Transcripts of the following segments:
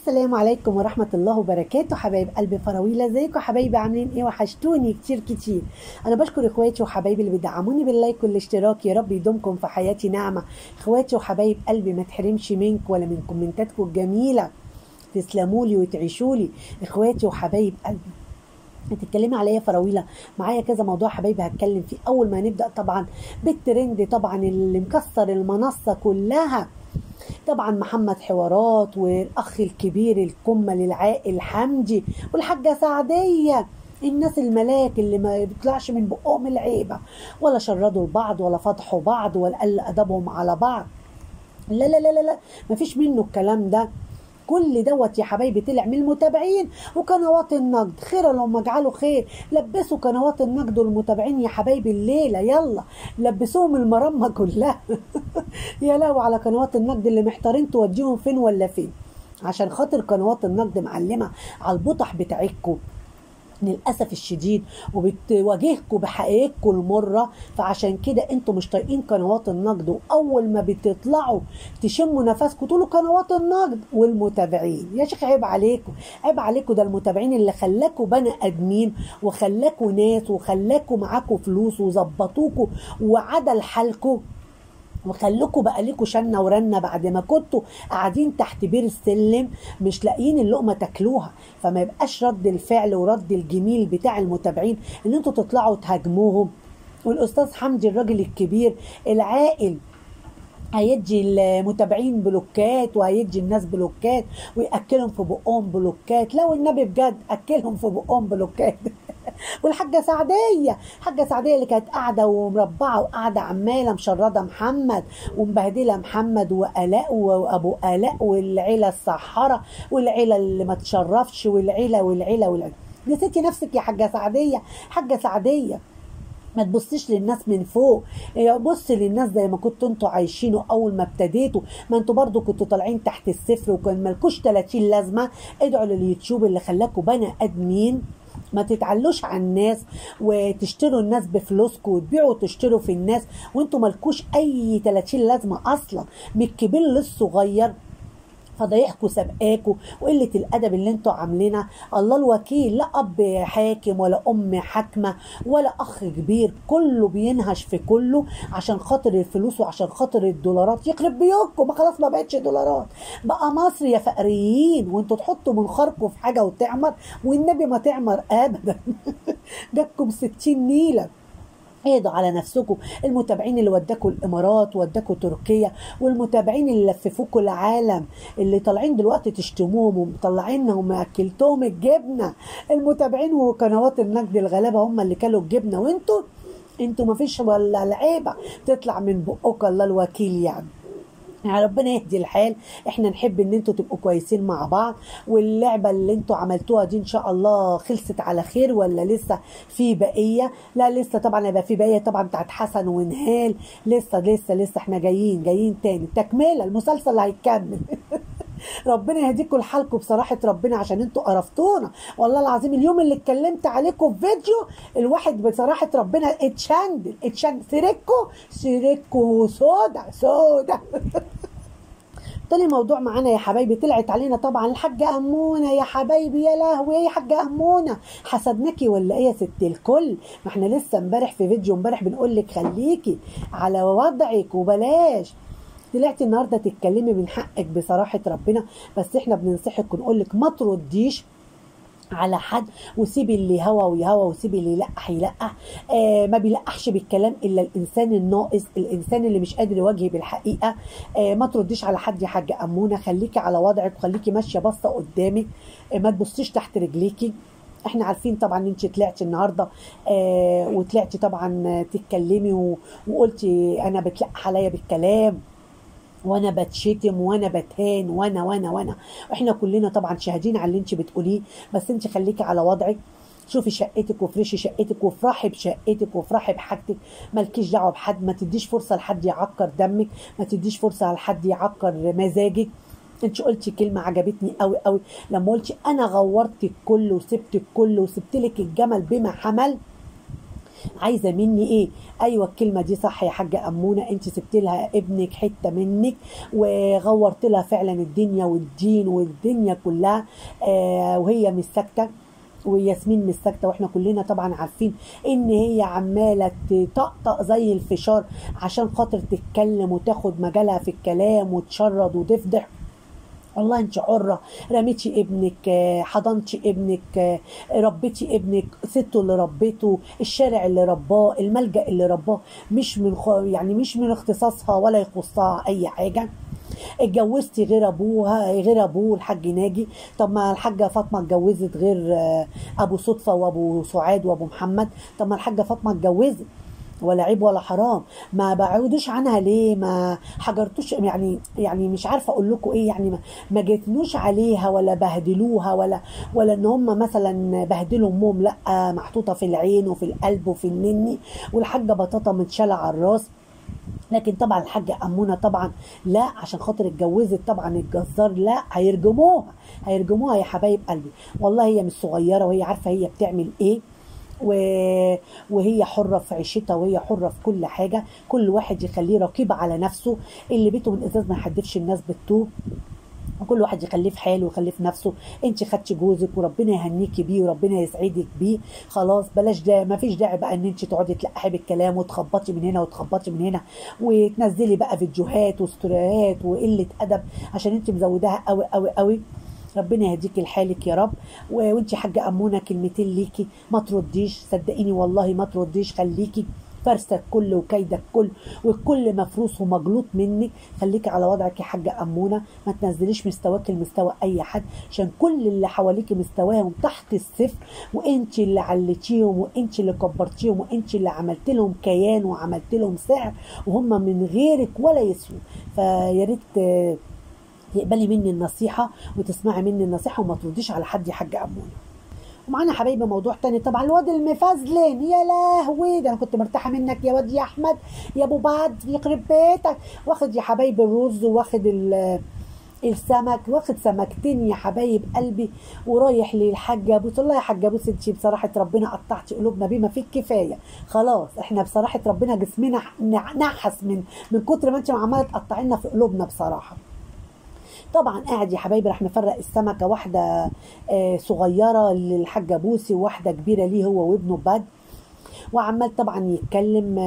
السلام عليكم ورحمة الله وبركاته. حبايب قلبي فراويلة، ازيكم حبايبي؟ عاملين ايه؟ وحشتوني كتير كتير. انا بشكر اخواتي وحبايبي اللي بيدعموني باللايك والاشتراك، يا رب يدومكم في حياتي نعمة. اخواتي وحبايب قلبي ما تحرمش منكم ولا من كومنتاتكم الجميلة، تسلموا لي وتعيشوا لي. اخواتي وحبايب قلبي، هتتكلمي على ايه يا فراويله؟ معايا كذا موضوع حبايبي هتكلم فيه. اول ما نبدا طبعا بالترند طبعا اللي مكسر المنصه كلها، طبعا محمد حوارات والاخ الكبير الكمل العاقل حمدي والحاجه سعديه، الناس الملاك اللي ما بيطلعش من بقهم العيبه، ولا شردوا لبعض ولا فضحوا بعض ولا قل ادبهم على بعض. لا لا لا لا لا، مفيش منه الكلام ده. كل دوت يا حبايبي طلع من المتابعين وقنوات النقد. خير اللهم اجعله خير. لبسوا قنوات النقد والمتابعين يا حبايبي الليله، يلا لبسوهم المرمى كلها. يا لهوي على قنوات النقد اللي محتارين توديهم فين ولا فين، عشان خاطر قنوات النقد معلمه على البطح بتاعتكم للاسف الشديد، وبتواجهكم بحقيقتكم المره. فعشان كده انتوا مش طايقين قنوات النقد، واول ما بتطلعوا تشموا نفسكم تقولوا قنوات النقد والمتابعين. يا شيخ عيب عليكم، عيب عليكم. ده المتابعين اللي خلاكوا بني ادمين وخلاكوا ناس وخلاكوا معاكوا فلوس وظبطوكوا وعدل حالكم وخلوكوا بقى ليكوا شنه ورنه بعد ما كنتوا قاعدين تحت بير السلم مش لاقيين اللقمه تاكلوها. فما يبقاش رد الفعل ورد الجميل بتاع المتابعين ان انتوا تطلعوا تهاجموهم. والاستاذ حمدي الراجل الكبير العاقل هيدي المتابعين بلوكات وهيدي الناس بلوكات ويأكلهم في بقهم بلوكات. لو النبي بجد أكلهم في بقهم بلوكات. والحاجة سعدية، حاجة سعدية اللي كانت قاعدة ومربعة وقاعدة عمالة مشردة محمد ومبهدلة محمد وآلاء وأبو آلاء والعيلة السحرة والعيلة اللي ما تشرفش والعيلة. نسيتي نفسك يا حاجة سعدية؟ حاجة سعدية ما تبصيش للناس من فوق، بص للناس زي ما كنتوا انتوا عايشينه اول ما ابتديتوا. ما انتوا برضو كنتوا طالعين تحت الصفر وكان مالكوش 30 لازمه. ادعوا لليوتيوب اللي خلاكوا بني ادمين. ما تتعلوش على الناس وتشتروا الناس بفلوسكم وتبيعوا وتشتروا في الناس وانتوا مالكوش اي 30 لازمه اصلا، من الكبير للصغير. فضايحكوا سابقاكوا وقله الادب اللي انتوا عاملينها. الله الوكيل، لا اب حاكم ولا ام حاكمه ولا اخ كبير، كله بينهش في كله عشان خاطر الفلوس وعشان خاطر الدولارات. يخرب بيوتكم، ما خلاص ما بقتش دولارات، بقى مصر يا فقريين. وانتوا تحطوا منخركم في حاجه وتعمر، والنبي ما تعمر ابدا. جاتكم 60 نيله. اهدوا على نفسكم. المتابعين اللي وداكوا الامارات وداكوا تركيا، والمتابعين اللي لففوكوا العالم، اللي طالعين دلوقتي تشتموهم ومطلعيننا وماكلتهم الجبنه. المتابعين وقنوات النقد الغلابه هم اللي كلوا الجبنه، وانتوا ما فيش ولا العيبه تطلع من بقك. الله الوكيل يعني ربنا يهدي الحال. احنا نحب ان انتوا تبقوا كويسين مع بعض. واللعبه اللي انتوا عملتوها دي ان شاء الله خلصت على خير ولا لسه في بقيه؟ لا لسه طبعا، هيبقى في بقيه طبعا بتاعت حسن ونهال. لسه احنا جايين تاني تكمله المسلسل اللي هيكمل. ربنا يهديكم لحالكم بصراحه ربنا، عشان انتوا قرفتونا والله العظيم. اليوم اللي اتكلمت عليكم في فيديو الواحد بصراحه ربنا اتشندل سيركو سودا. تاني موضوع معانا يا حبايبي، طلعت علينا طبعا الحاجة أمونة يا حبايبي. يا لهوي يا حاجة أمونة، حسدناكي ولا ايه يا ست الكل؟ ما احنا لسه امبارح في فيديو امبارح بنقول لك خليكي على وضعك وبلاش. طلعتي النهارده تتكلمي من حقك بصراحة ربنا، بس احنا بننصحك ونقول لك ما ترديش على حد، وسيبي اللي يهوى وسيبي اللي يلقح. ما بيلقحش بالكلام الا الانسان الناقص، الانسان اللي مش قادر يواجه بالحقيقه. ما ترديش على حد يا حاجه امونه، خليكي على وضعك وخليكي ماشيه باصه قدامك. ما تبصيش تحت رجليكي. احنا عارفين طبعا ان انت طلعتي النهارده وطلعتي طبعا تتكلمي وقلتي انا بتلقح عليا بالكلام وانا بتشتم وانا بتهان وانا احنا كلنا طبعا شاهدين على اللي انت بتقوليه. بس انت خليكي على وضعك، شوفي شقتك وفرشي شقتك وافرحي بشقتك وافرحي بحاجتك. مالكيش دعوه بحد، ما تديش فرصه لحد يعكر دمك، ما تديش فرصه لحد يعكر مزاجك. انت قلتي كلمه عجبتني قوي لما قلتي انا غورت الكل وسبت الكل وسبت لك الجمل بما حمل. عايزه مني ايه؟ ايوه الكلمه دي صح يا حاجه امونه، انت سبت لها ابنك حته منك وغورت لها فعلا الدنيا والدين والدنيا كلها. وهي مش ساكته، وياسمين مش ساكته، واحنا كلنا طبعا عارفين ان هي عماله تطقطق زي الفشار عشان خاطر تتكلم وتاخد مجالها في الكلام وتشرد وتفضح. والله انت حره، رميتي ابنك، حضنتي ابنك، ربيتي ابنك، سته اللي ربيته، الشارع اللي رباه، الملجأ اللي رباه، مش من يعني مش من اختصاصها ولا يخصها اي حاجه. اتجوزتي غير ابوها، غير ابوه الحاج ناجي. طب ما الحاجه فاطمه اتجوزت غير ابو صدفه وابو سعاد وابو محمد. طب ما الحاجه فاطمه اتجوزت، ولا عيب ولا حرام. ما بعودوش عنها ليه؟ ما حجرتوش يعني مش عارفه اقول لكم ايه، يعني ما جيتنوش عليها ولا بهدلوها ولا ان هم مثلا بهدلوا امهم، لا، محطوطه في العين وفي القلب وفي النني، والحاجه بطاطا متشاله على الراس. لكن طبعا الحاجه امونه طبعا لا، عشان خاطر اتجوزت طبعا الجزار، لا، هيرجموها يا حبايب قلبي. والله هي مش صغيره وهي عارفه هي بتعمل ايه، وهي حرة في عيشتها وهي حرة في كل حاجة. كل واحد يخليه رقيب على نفسه، اللي بيته من ازاز ما يحدفش الناس بالطوب، وكل واحد يخليه في حاله ويخليه في نفسه. انت خدتي جوزك وربنا يهنيكي بيه وربنا يسعدك بيه، خلاص بلاش ده، ما فيش داعي بقى ان انت تقعدي تلقحي بالكلام وتخبطي من هنا وتخبطي من هنا وتنزلي بقى فيديوهات وستوريات وقله ادب عشان انت مزوداها قوي قوي قوي. ربنا يهديكي لحالك يا رب. وانت حاجه امونه كلمتين ليكي، ما ترديش، صدقيني والله ما ترديش، خليكي فرسه الكل وكيد الكل والكل مفروس ومجلوط منك. خليكي على وضعك يا حاجه امونه، ما تنزليش مستواك لمستوى اي حد، عشان كل اللي حواليكي مستواهم تحت الصفر، وانت اللي علتيهم وانت اللي كبرتيهم وانت اللي عملت لهم كيان وعملت لهم سعر، وهم من غيرك ولا يسووا. فيا ريت تقبلي مني النصيحه وتسمعي مني النصيحه وما ترديش على حد يا حاجه امونه. ومعانا حبايبي موضوع تاني طبعا، الواد المفزلين، يا لهوي ده انا كنت مرتاحه منك يا واد يا احمد يا ابو بعد يخرب بيتك. واخد يا حبايبي الرز واخد السمك، واخد سمكتين يا حبايب قلبي، ورايح للحاجه بوس. الله يا حاجه بوس، انت بصراحه ربنا قطعتي قلوبنا بما فيه الكفايه. خلاص احنا بصراحه ربنا جسمنا نحس من كتر ما انت عماله تقطعي لنا في قلوبنا بصراحه. طبعا قاعد يا حبايبي راح مفرق السمكه، واحده صغيره للحاجه بوسي وواحده كبيره ليه هو وابنه بد، وعمال طبعا يتكلم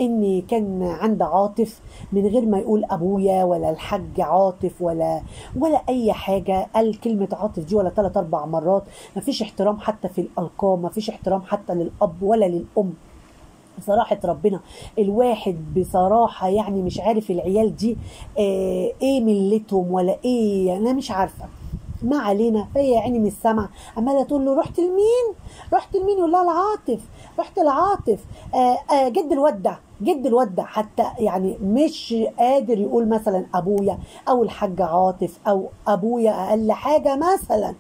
ان كان عند عاطف من غير ما يقول ابويا ولا الحاج عاطف ولا اي حاجه. قال كلمه عاطف دي ولا 3 4 مرات. مفيش احترام حتى في الالقاب، مفيش احترام حتى للاب ولا للام. بصراحة ربنا الواحد بصراحة يعني مش عارف العيال دي ايه ملتهم ولا ايه، انا مش عارفة، ما علينا. فهي يعني من السمع عمالة تقول له رحت لمين يقول لها العاطف، رحت لعاطف. جد الود ده حتى يعني مش قادر يقول مثلا ابويا او الحاج عاطف او ابويا، اقل حاجة مثلا.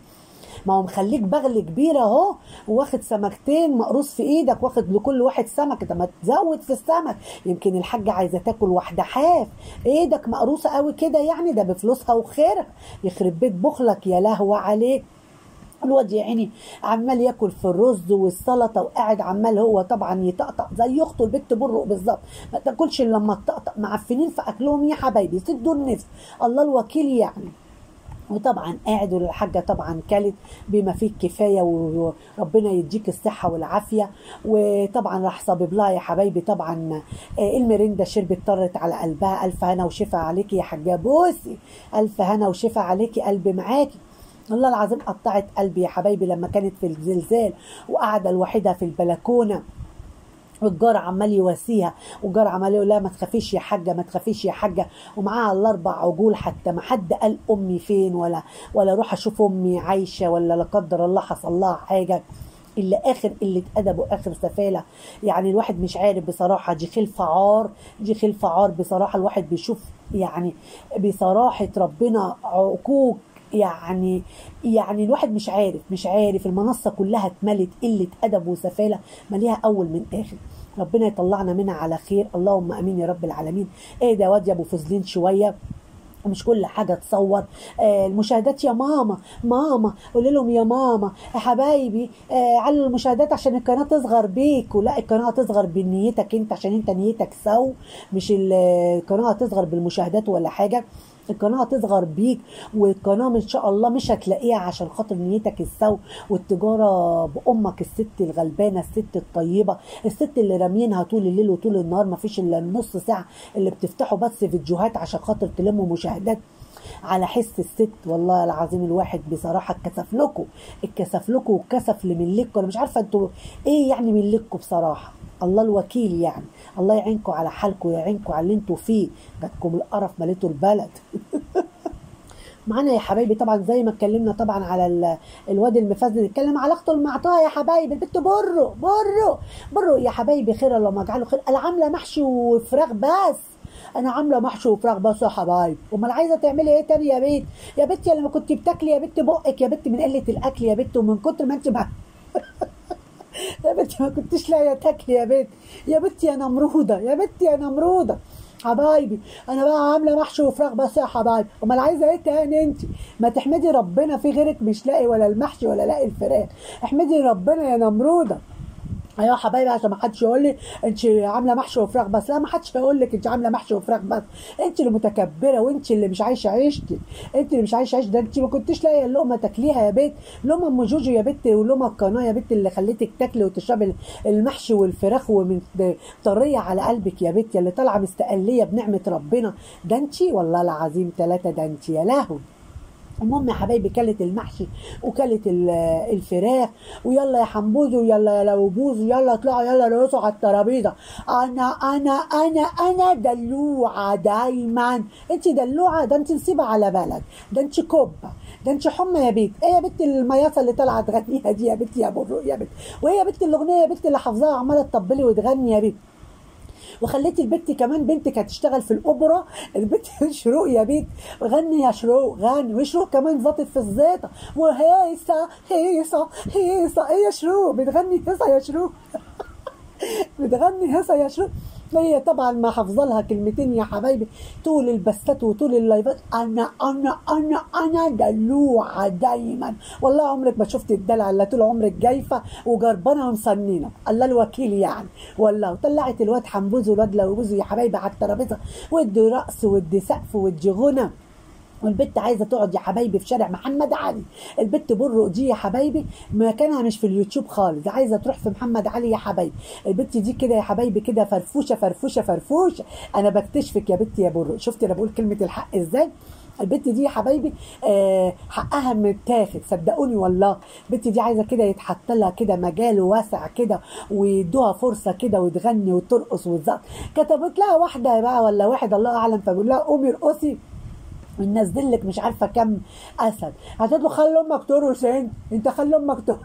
ما هو مخليك بغل كبيره اهو، واخد سمكتين مقروص في ايدك، واخد لكل واحد سمكه. طب ما تزود في السمك، يمكن الحاجه عايزه تاكل واحده حاف، ايدك مقروصه قوي كده يعني، ده بفلوسها وخيرها. يخرب بيت بخلك يا لهوي عليك. الواد يا عيني عمال ياكل في الرز والسلطه، وقاعد عمال هو طبعا يطقطق زي اخته البت برق بالظبط. ما تاكلش الا لما تطقطق، معفنين في اكلهم يا حبايبي، سدوا النفس، الله الوكيل يعني. وطبعا قاعد، والحاجه طبعا كلت بما فيه الكفايه، وربنا يديك الصحه والعافيه. وطبعا راح صابب لها يا حبايبي طبعا المرنده شربت، طرت على قلبها. الف هنا وشفا عليكي يا حاجه بوسي، الف هنا وشفا عليكي، قلبي معاكي. والله العظيم قطعت قلبي يا حبايبي لما كانت في الزلزال وقاعده لوحدها في البلكونه، والجار عمال يواسيها، والجار عمال يقول لها ما تخافيش يا حاجه، ما تخافيش يا حاجه، ومعاها ال4 عجول. حتى ما حد قال امي فين ولا اروح اشوف امي عايشه ولا لا قدر الله حصل لها حاجه. الا اخر قله ادب واخر سفاله. يعني الواحد مش عارف بصراحه، دي خلفه عار بصراحه. الواحد بيشوف يعني بصراحه ربنا عقوق يعني الواحد مش عارف المنصة كلها اتملت قلة أدب وسفالة، مليها أول من آخر. ربنا يطلعنا منها على خير، اللهم امين يا رب العالمين. ايه ده واد يا ابو فزلين شويه، مش كل حاجه تصور. المشاهدات يا ماما، ماما قولي لهم يا ماما يا حبايبي علوا المشاهدات عشان القناه تصغر بيك. ولا القناه تصغر بنيتك انت، عشان انت نيتك سو، مش القناه تصغر بالمشاهدات ولا حاجه. القناه هتصغر بيك، والقناه ان شاء الله مش هتلاقيها عشان خاطر نيتك السو والتجاره بامك الست الغلبانه، الست الطيبه، الست اللي رامينها طول الليل وطول النهار، ما فيش الا النص ساعه اللي بتفتحوا بس فيديوهات عشان خاطر تلموا مشاهدات على حس الست. والله العظيم الواحد بصراحه اتكسف لكم واتكسف لملككم. انا مش عارفه انتوا ايه يعني ملككم بصراحه، الله الوكيل يعني. الله يعينكم على حالكم ويعينكم على اللي انتوا فيه، جاتكم القرف مليتوا البلد. معانا يا حبايبي طبعا زي ما اتكلمنا طبعا على الواد المفزن، نتكلم على اخته المعطاء يا حبايبي، البت برو يا حبايبي، خير اللهم اجعله خير. انا عامله محشي وفراخ بس، انا عامله محشي وفراخ بس يا حبايبي. امال عايزه تعملي ايه تاني يا بنت؟ يا بنت لما كنت بتاكلي يا بنت بقك يا بنت من قله الاكل يا بنت، ومن كتر ما انت يا بنتي ما كنتش لاقيه تاكلي يا بنت، يا بنتي يا نمروده، يا بنتي يا نمروده حبايبي. انا بقى عامله محشي وفراخ بس يا حبايبي. امال عايزه ايه تاني انت؟ ما تحمدي ربنا، في غيرك مش لاقي ولا المحشي ولا لاقي الفراخ. احمدي ربنا يا نمروده. ايوه يا حبايبي، عشان ما حدش يقول لي انت عامله محشي وفراخ بس. لا، ما حدش هيقول لك انت عامله محشي وفراخ بس. انت اللي متكبره، وانت اللي مش عايشه عيشتي، انت اللي مش عايشه عيشتي. ده انت ما كنتش لاقيه اللقمه تاكليها يا بنت. لقمه ام جوجو يا بنت، ولقمه القناه يا بنت اللي خليتك تاكلي وتشربي المحشي والفراخ ومن طريه على قلبك يا بنت، اللي طالعه مستقليه بنعمه ربنا. ده انت والله العظيم ثلاثه، ده انت يا لهوي. المهم يا حبايبي، كلت المحشي وكلت الفراخ، ويلا يا حنبوزو ويلا يا لوبوزو، يلا اطلعوا يلا رقصوا على الترابيزه. انا دلوعه دايما. انت دلوعه؟ ده انت نسيبه على بالك، ده انت كوبه، ده انت حمى يا بنت. ايه يا بنت المياصه اللي طالعه تغنيها دي يا بنت يا برو يا بنت؟ وايه يا بنت الاغنيه يا بنت اللي حافظاها عماله تطبلي وتغني يا بنت؟ وخليتي البت كمان بنتك هتشتغل في الاوبرا، البت شروق يا بنت، غني يا شروق غني. وشروق كمان زاطت في الزيطه، وهيصه هيصه. ايه يا شروق بتغني هيصه يا شروق؟ بتغني هيصه يا شروق. هي طبعا ما حافظه لها كلمتين يا حبايبي طول البثات وطول اللايفات. انا دلوعه دايما. والله عمرك ما شفت الدلع الا طول عمرك جايفه وجربانه ومصننه، الله الوكيل يعني. والله وطلعت الواد حنبوز والواد لوبوز يا حبايبي على الترابيزه، ودي رقص ودي سقف ودي غنى. والبت عايزه تقعد يا حبايبي في شارع محمد علي. البت برق دي يا حبايبي مكانها مش في اليوتيوب خالص، عايزه تروح في محمد علي يا حبايبي. البت دي كده يا حبايبي كده فرفوشه. انا بكتشفك يا بت يا برق. شفت انا بقول كلمه الحق ازاي؟ البت دي يا حبايبي حقها متاخد صدقوني والله. البت دي عايزه كده يتحط لها كده مجال واسع كده، ويدوها فرصه كده وتغني وترقص وتزقط. كتبت لها واحده بقى ولا واحد الله اعلم، فبيقول لها قومي ارقصي وننزل لك مش عارفه كم اسد. هتقول له خلي امك ترقص، انت خلي امك ترقص.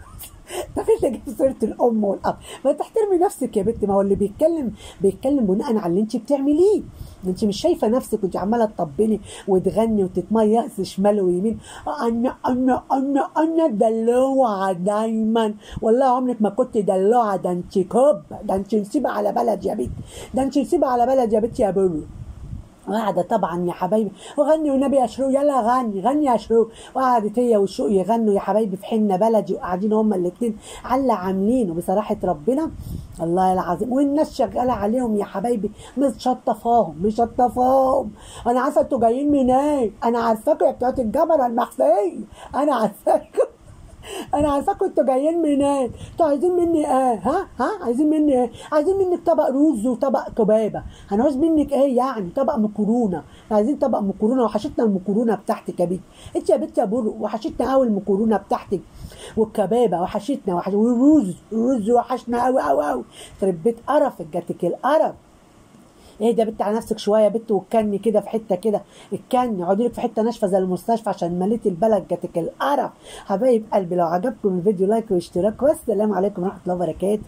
ده في اللي جاب سيره الام والاب؟ ما تحترمي نفسك يا بنت. ما هو اللي بيتكلم بناء على اللي انت بتعمليه. انت مش شايفه نفسك وانت عماله تطبلي وتغني وتتميز شمال ويمين. انا دلوعه دايما. والله عمرك ما كنت دلوعه، ده انت كوب، ده انت نسيبه على بلد يا بنت، ده انت نسيبه على بلد يا بنت يا برو. وقعدت طبعا يا حبايبي وغني والنبي يا شروق، يلا غني يا شروق. وقعدت هي والشوق يغنوا يا حبايبي في حنه بلدي، وقاعدين هما الاثنين على عاملينه بصراحه ربنا الله العظيم. والناس شغاله عليهم يا حبايبي مشطفاهم. انا عارفه انتوا جايين منين، انا عارفاكم يا بتوع الجبل المخفيه، انا عارفاكم انتوا جايين منين. انتوا عايزين مني ايه؟ عايزين مني ايه؟ عايزين منك طبق رز وطبق كبابه. هنعوز منك ايه يعني؟ طبق مكرونه. عايزين طبق مكرونه، وحشتنا المكرونه بتاعتك يا بنت. انت يا بنت يا برق وحشتنا قوي المكرونه بتاعتك، والكبابه وحشتنا والرز وحشنا قوي قوي قوي. يخرب بيت قرفك، جاتك القرف. ايه ده يا بت على نفسك شويه يا بت، واتكني كده في حته كده، اتكني اقعدي لك في حته ناشفه زي المستشفى عشان مليتي البلد، جاتك القرف. حبايب قلبي لو عجبكم الفيديو لايك واشتراك، والسلام عليكم ورحمه الله وبركاته.